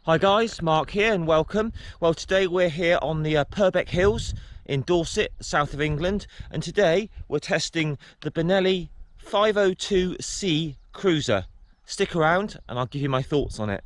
Hi guys, Mark here and welcome. Well, today we're here on the Purbeck Hills in Dorset, south of England, and today we're testing the Benelli 502C cruiser. Stick around and I'll give you my thoughts on it.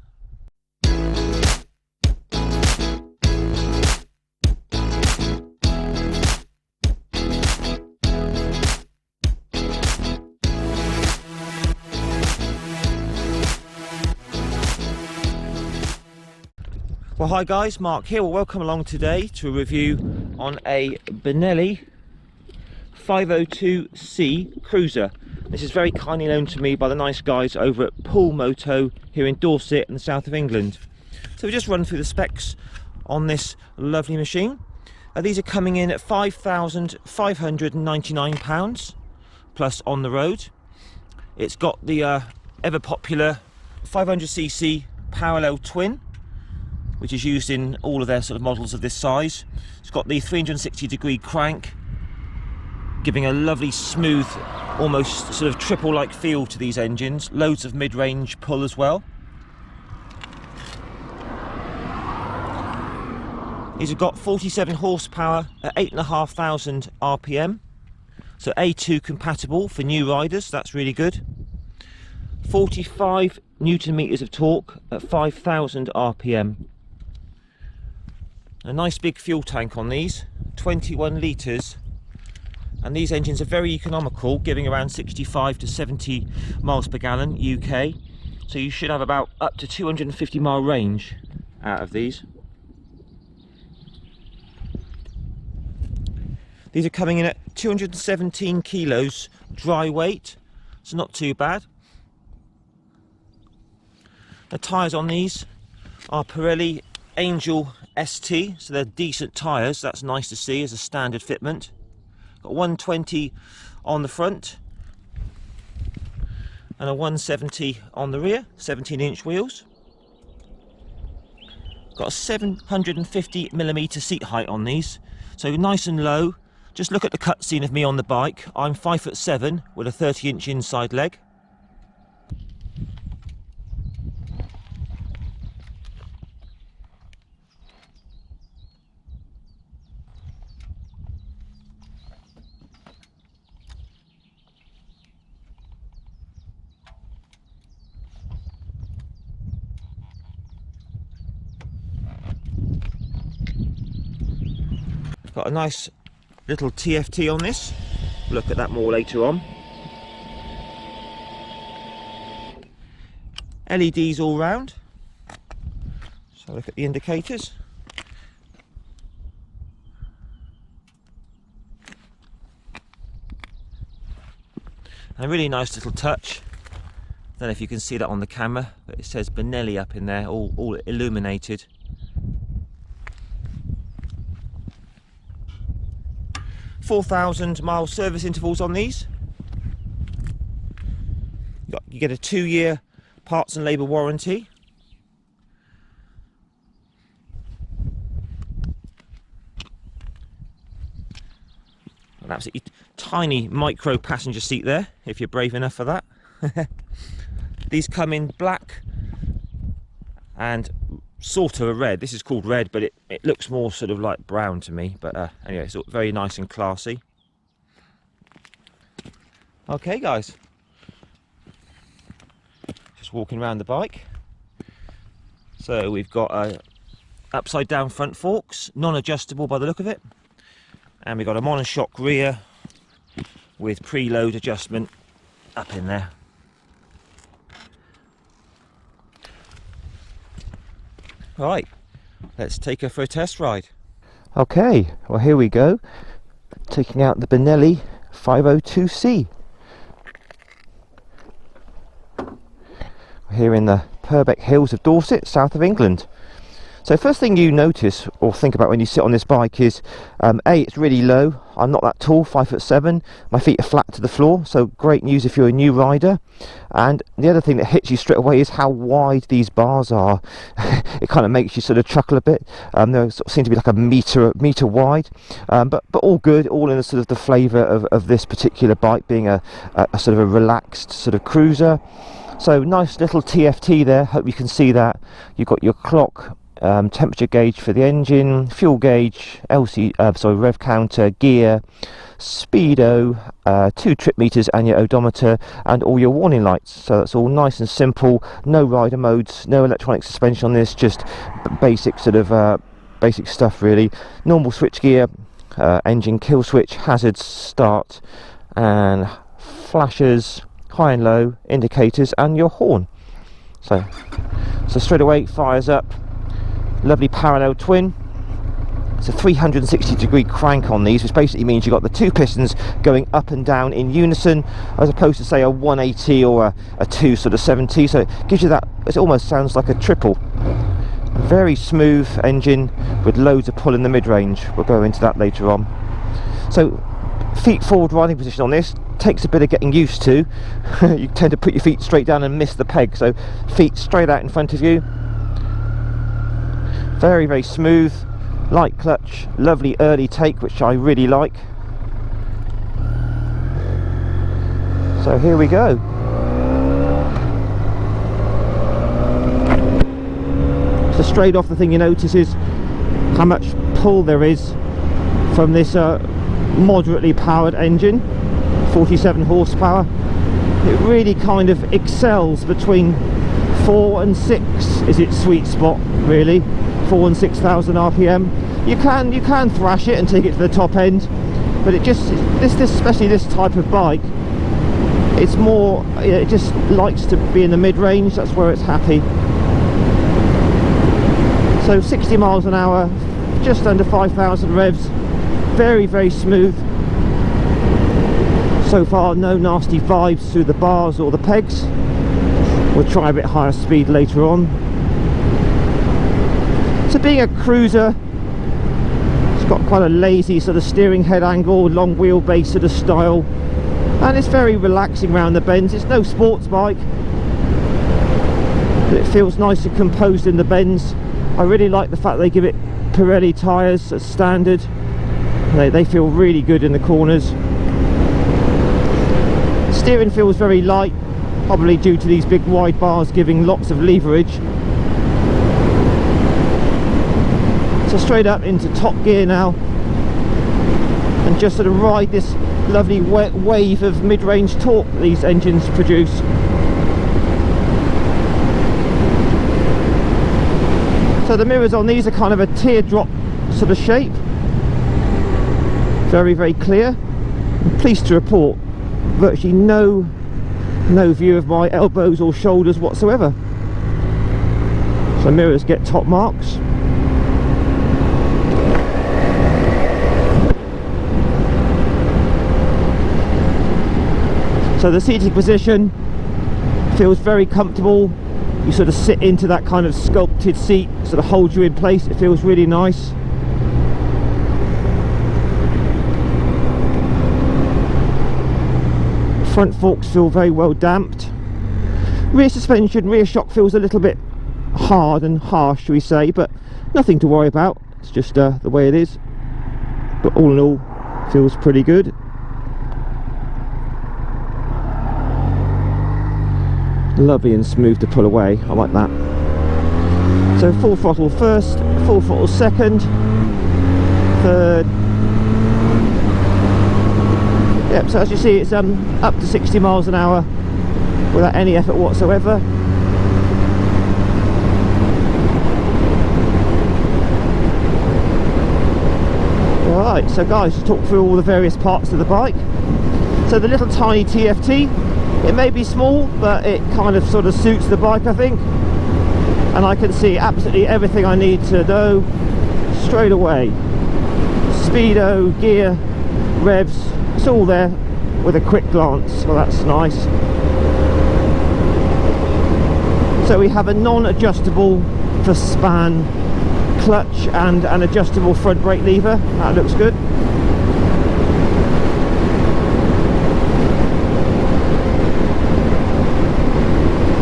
Well, hi guys, Mark here. Well, welcome along today to a review on a Benelli 502C cruiser. This is very kindly loaned to me by the nice guys over at Poole Moto here in Dorset in the south of England. So we just run through the specs on this lovely machine. These are coming in at £5,599 plus on the road. It's got the ever popular 500cc parallel twin, which is used in all of their sort of models of this size. It's got the 360-degree crank, giving a lovely smooth, almost sort of triple-like feel to these engines. Loads of mid-range pull as well. These have got 47 horsepower at 8,500 RPM. So A2 compatible for new riders, that's really good. 45 Newton meters of torque at 5,000 RPM. A nice big fuel tank on these, 21 litres, and these engines are very economical, giving around 65 to 70 miles per gallon UK, so you should have about up to 250 mile range out of these. These are coming in at 217 kilos dry weight, so not too bad. The tyres on these are Pirelli Angel ST, so they're decent tyres. That's nice to see as a standard fitment. Got 120 on the front and a 170 on the rear, 17-inch wheels. Got a 750mm seat height on these, so nice and low. Just look at the cutscene of me on the bike. I'm 5'7" with a 30-inch inside leg. Got a nice little TFT on this. Look at that more later on. LEDs all round. So look at the indicators. And a really nice little touch. Don't know if you can see that on the camera, but it says Benelli up in there, all illuminated. 4,000 mile service intervals on these. You get a 2-year parts and labour warranty. An absolutely tiny micro passenger seat there, if you're brave enough for that. These come in black and sort of a red. This is called red, but it looks more sort of like brown to me, but anyway, it's very nice and classy. Okay guys, just walking around the bike. So we've got upside down front forks, non-adjustable by the look of it, and we've got a monoshock rear with preload adjustment up in there. Right, let's take her for a test ride. Okay, well here we go, taking out the Benelli 502C. We're here in the Purbeck Hills of Dorset, south of England. So first thing you notice or think about when you sit on this bike is A, it's really low. I'm not that tall, 5'7". My feet are flat to the floor, so great news if you're a new rider. And the other thing that hits you straight away is how wide these bars are. It kind of makes you sort of chuckle a bit. They sort of seem to be like a meter wide, but all good, all in the sort of the flavour of this particular bike being a sort of a relaxed sort of cruiser. So nice little TFT there, hope you can see that. You've got your clock, temperature gauge for the engine, fuel gauge, rev counter, gear, speedo, 2 trip meters and your odometer, and all your warning lights. So that's all nice and simple, no rider modes, no electronic suspension on this, just basic sort of basic stuff really. Normal switch gear, engine kill switch, hazards, start, and flashers, high and low, indicators, and your horn. So straight away fires up. Lovely parallel twin. It's a 360-degree crank on these, which basically means you've got the 2 pistons going up and down in unison, as opposed to say a 180 or a 270. So it gives you that, it almost sounds like a triple. Very smooth engine with loads of pull in the mid-range. We'll go into that later on. So feet forward riding position on this takes a bit of getting used to. You tend to put your feet straight down and miss the peg, so feet straight out in front of you. Very, very smooth, light clutch, lovely early take, which I really like. So here we go. So straight off, the thing you notice is how much pull there is from this moderately powered engine, 47 horsepower. It really kind of excels between 4 and 6 is its sweet spot, really. 4 and 6,000 RPM. You can thrash it and take it to the top end, but it just especially this type of bike, it's more, it just likes to be in the mid-range. That's where it's happy. So 60 miles an hour, just under 5,000 revs, very, very smooth. So far no nasty vibes through the bars or the pegs. We'll try a bit higher speed later on. So being a cruiser, it's got quite a lazy sort of steering head angle, long wheelbase sort of style, and it's very relaxing around the bends. It's no sports bike, but it feels nice and composed in the bends. I really like the fact they give it Pirelli tyres as standard. They feel really good in the corners. Steering feels very light, probably due to these big wide bars giving lots of leverage. So straight up into top gear now, and just sort of ride this lovely wave of mid-range torque that these engines produce. So the mirrors on these are kind of a teardrop sort of shape, very, very clear. I'm pleased to report virtually no view of my elbows or shoulders whatsoever. So mirrors get top marks. So the seating position feels very comfortable. You sort of sit into that kind of sculpted seat, sort of holds you in place. It feels really nice. Front forks feel very well damped. Rear suspension, rear shock feels a little bit hard and harsh, shall we say, but nothing to worry about. It's just the way it is. But all in all, feels pretty good. Lovely and smooth to pull away. I like that. So full throttle first, full throttle second, third. Yep, so as you see, it's up to 60 miles an hour without any effort whatsoever. Alright, so guys, to talk through all the various parts of the bike. So the little tiny TFT, it may be small, but it kind of sort of suits the bike, I think. And I can see absolutely everything I need to know straight away. Speedo, gear, revs, it's all there with a quick glance. Well, that's nice. So we have a non-adjustable for span clutch and an adjustable front brake lever. That looks good.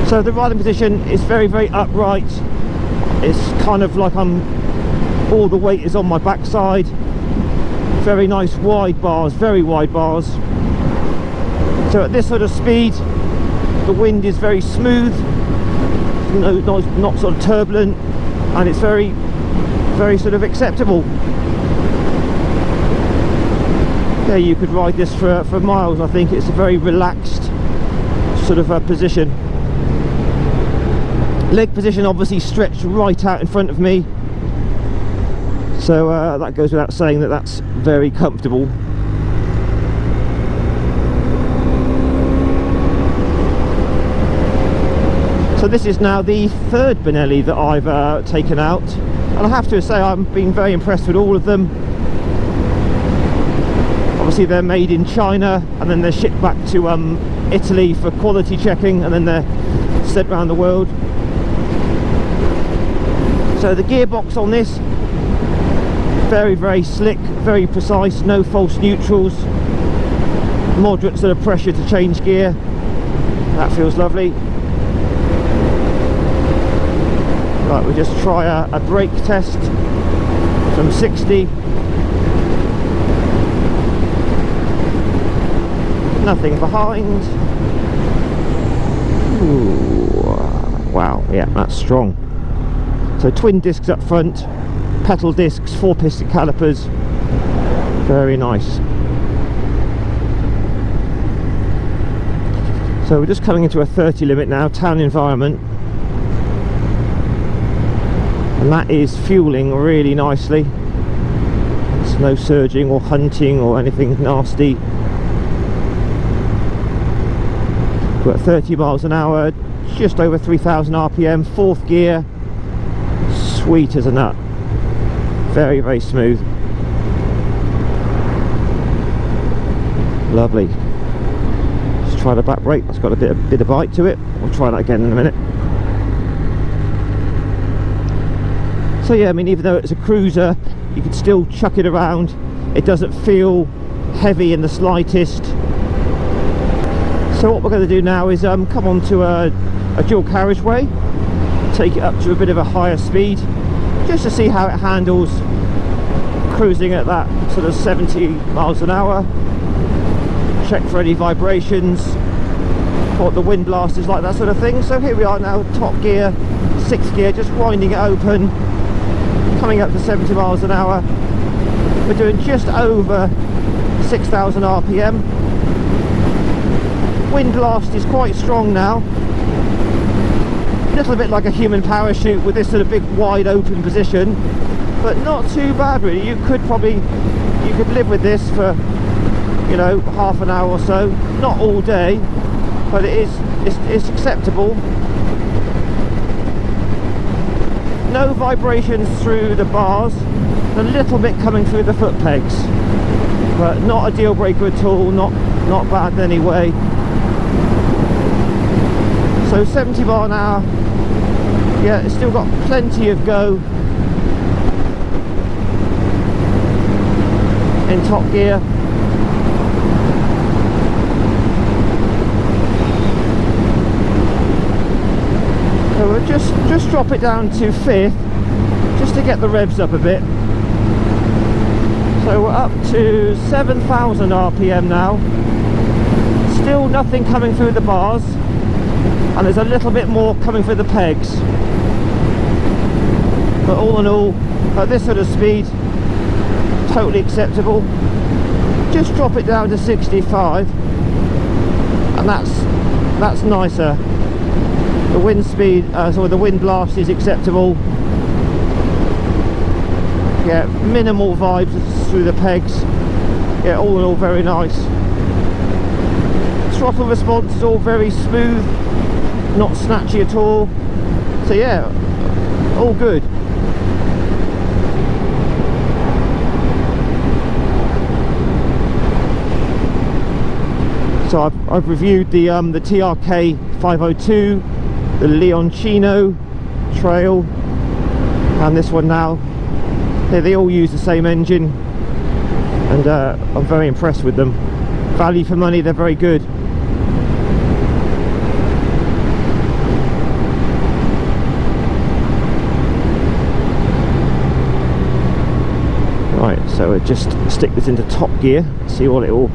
So the riding position is very, very upright. It's kind of like all the weight is on my backside. Very nice wide bars, very wide bars. So at this sort of speed, The wind is very smooth, not sort of turbulent, and it's very sort of acceptable. Yeah, you could ride this for miles. I think it's a very relaxed sort of position. Leg position obviously stretched right out in front of me, so that goes without saying that that's very comfortable. So this is now the third Benelli that I've taken out, and I have to say I've been very impressed with all of them. Obviously they're made in China and then they're shipped back to Italy for quality checking, and then they're sent around the world. So the gearbox on this, very slick, very precise, no false neutrals, moderate sort of pressure to change gear. That feels lovely. Right, we'll just try a brake test from 60. Nothing behind. Ooh, wow, yeah, that's strong. So twin discs up front, pedal discs, 4-piston calipers, very nice. So we're just coming into a 30 limit now, town environment. And that is fueling really nicely. There's no surging or hunting or anything nasty. We're at 30 miles an hour, just over 3,000 RPM, 4th gear, sweet as a nut. Very smooth. Lovely. Just try the back brake, that's got a bit of bite to it. We'll try that again in a minute. So yeah, I mean, even though it's a cruiser, you can still chuck it around. It doesn't feel heavy in the slightest. So what we're going to do now is come on to a dual carriageway, take it up to a bit of a higher speed, just to see how it handles cruising at that sort of 70 miles an hour. Check for any vibrations, what the wind blast is like, that sort of thing. So here we are now, top gear, 6th gear, just winding it open, coming up to 70 miles an hour. We're doing just over 6,000 RPM. Wind blast is quite strong now. A little bit like a human parachute with this sort of big wide open position, but not too bad really. You could live with this for, you know, half an hour or so. Not all day, but it's acceptable. No vibrations through the bars, a little bit coming through the foot pegs, but not a deal breaker at all, not bad in any way. So 70 mile an hour, yeah, it's still got plenty of go in top gear. So we'll just drop it down to 5th, just to get the revs up a bit. So we're up to 7,000 RPM now. Still nothing coming through the bars, and there's a little bit more coming through the pegs. But all in all, at this sort of speed, totally acceptable. Just drop it down to 65, and that's nicer. The wind speed, the wind blast is acceptable. Yeah, minimal vibes through the pegs. Yeah, all in all, very nice. Throttle response is all very smooth, not snatchy at all. So yeah, all good. So I've reviewed the TRK 502, the Leoncino Trail, and this one now. They all use the same engine, and I'm very impressed with them. Value for money, they're very good. Right, so we'll just stick this into top gear, see what it will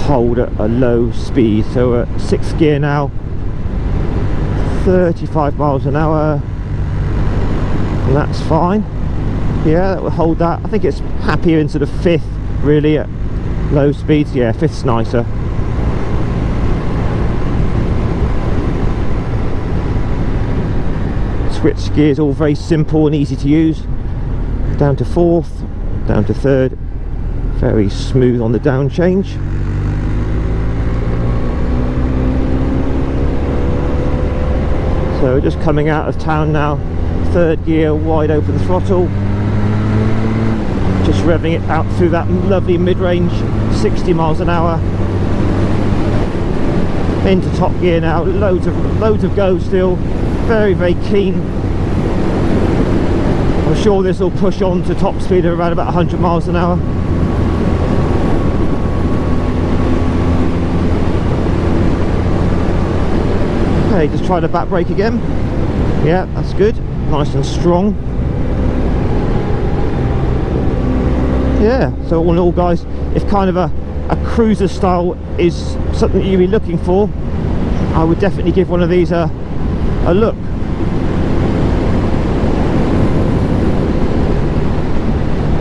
hold at a low speed. So 6th gear now, 35 miles an hour, and that's fine. Yeah, that will hold that. I think it's happier in sort of 5th really at low speeds. Yeah, 5th's nicer. Switch gears all very simple and easy to use. Down to 4th, down to 3rd, very smooth on the down change. So we're just coming out of town now, 3rd gear, wide open throttle, just revving it out through that lovely mid-range, 60 miles an hour. Into top gear now, loads of go still, very keen. I'm sure this will push on to top speed of around about 100 miles an hour. Okay, just try the back brake again. Yeah, that's good, nice and strong. Yeah, so all in all guys, if kind of a cruiser style is something that you'd be looking for, I would definitely give one of these a look.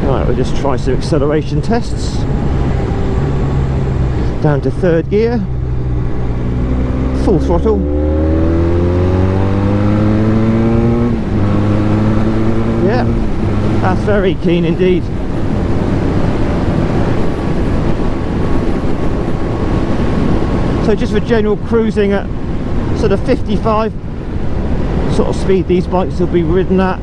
Right, we'll just try some acceleration tests. Down to 3rd gear, full throttle. Yeah, that's very keen indeed. So just for general cruising at sort of 55 sort of speed, these bikes will be ridden at.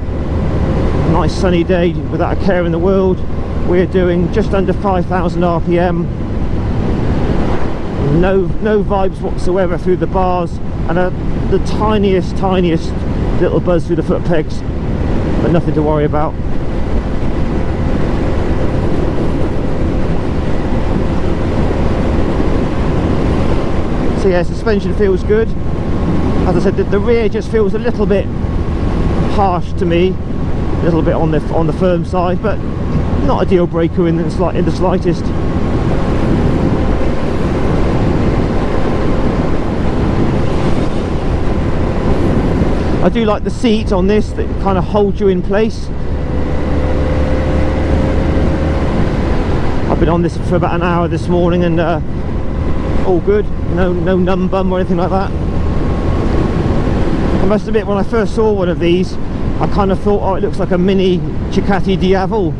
Nice sunny day without a care in the world. We're doing just under 5,000 RPM. No vibes whatsoever through the bars, and the tiniest little buzz through the foot pegs, but nothing to worry about. So yeah, suspension feels good. As I said, the rear just feels a little bit harsh to me, a little bit on the firm side, but not a deal breaker in the slightest. I do like the seat on this that kind of holds you in place. I've been on this for about an hour this morning, and all good, no numb bum or anything like that. I must admit, when I first saw one of these, I kind of thought, oh, it looks like a mini Ducati Diavol.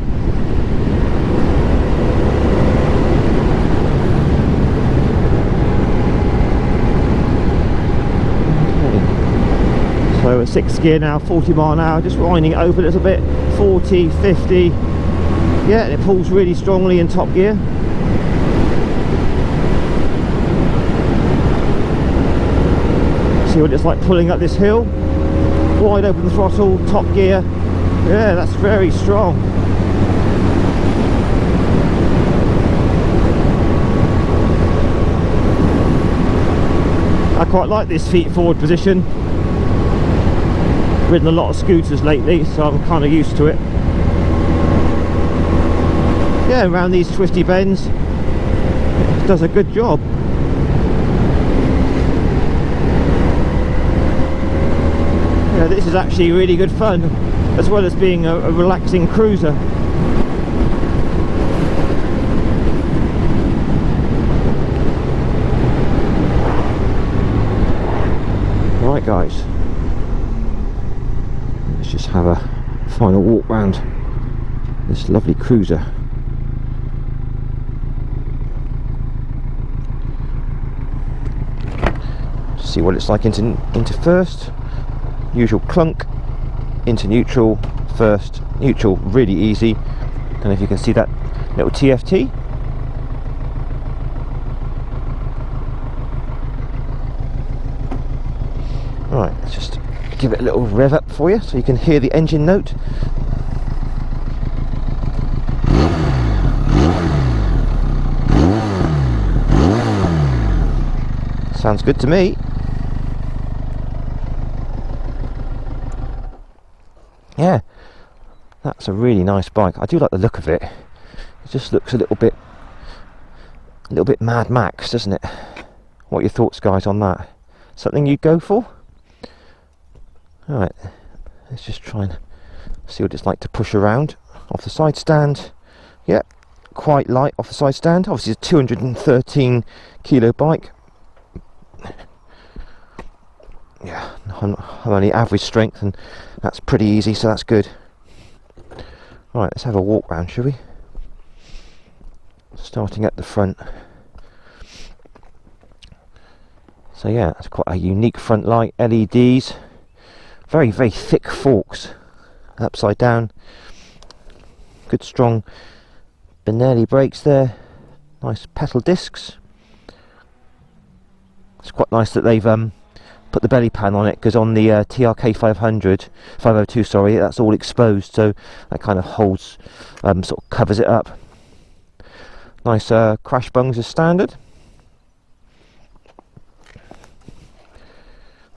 Okay. So at 6th gear now, 40 mile an hour, just winding it over a little bit, 40, 50. Yeah, it pulls really strongly in top gear. See what it's like pulling up this hill. Wide open throttle, top gear. Yeah, that's very strong. I quite like this feet forward position. Ridden a lot of scooters lately, so I'm kind of used to it. Yeah, around these twisty bends, it does a good job. Yeah, this is actually really good fun, as well as being a relaxing cruiser. Right guys, let's just have a final walk round this lovely cruiser. See what it's like into first. Usual clunk, into neutral, first, neutral, really easy. And if you can see that little TFT. Right, let's just give it a little rev up for you so you can hear the engine note. Sounds good to me. Yeah, that's a really nice bike. I do like the look of it. It just looks a little bit Mad Max, doesn't it? What are your thoughts, guys, on that? Something you'd go for? Alright, let's just try and see what it's like to push around off the side stand. Yep, quite light off the side stand. Obviously it's a 213 kilo bike. Yeah, I'm only average strength, and that's pretty easy, so that's good. Right, let's have a walk round, shall we? Starting at the front. So yeah, it's quite a unique front light, LEDs, very thick forks, upside down, good strong Benelli brakes there, nice pedal discs. It's quite nice that they've put the belly pan on it, because on the TRK 502, sorry, that's all exposed, so that kind of holds, sort of covers it up. Nice crash bungs as standard.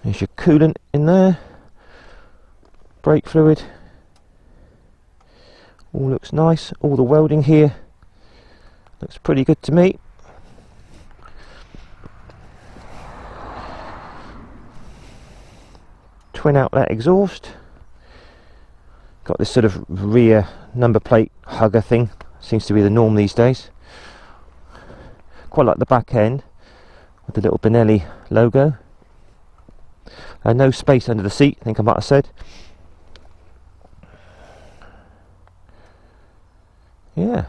There's your coolant in there, brake fluid, all looks nice. All the welding here looks pretty good to me. Twin outlet exhaust, got this sort of rear number plate hugger thing, seems to be the norm these days. Quite like the back end with the little Benelli logo. No space under the seat, I think I might have said. Yeah,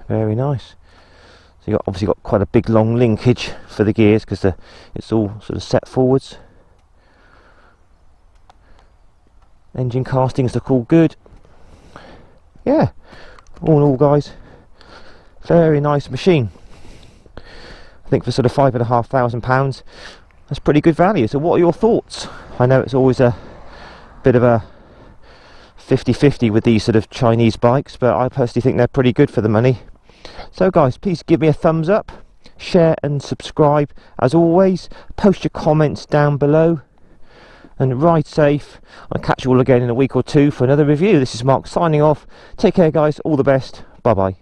very nice. So you obviously got quite a big long linkage for the gears, because it's all sort of set forwards. Engine castings look all good. Yeah, all in all, guys, very nice machine. I think for sort of £5,500, that's pretty good value. So what are your thoughts? I know it's always a bit of a 50-50 with these sort of Chinese bikes, but I personally think they're pretty good for the money. So guys, please give me a thumbs up, share and subscribe. As always, post your comments down below, and ride safe. I'll catch you all again in a week or two for another review. This is Mark signing off. Take care guys, all the best, bye bye.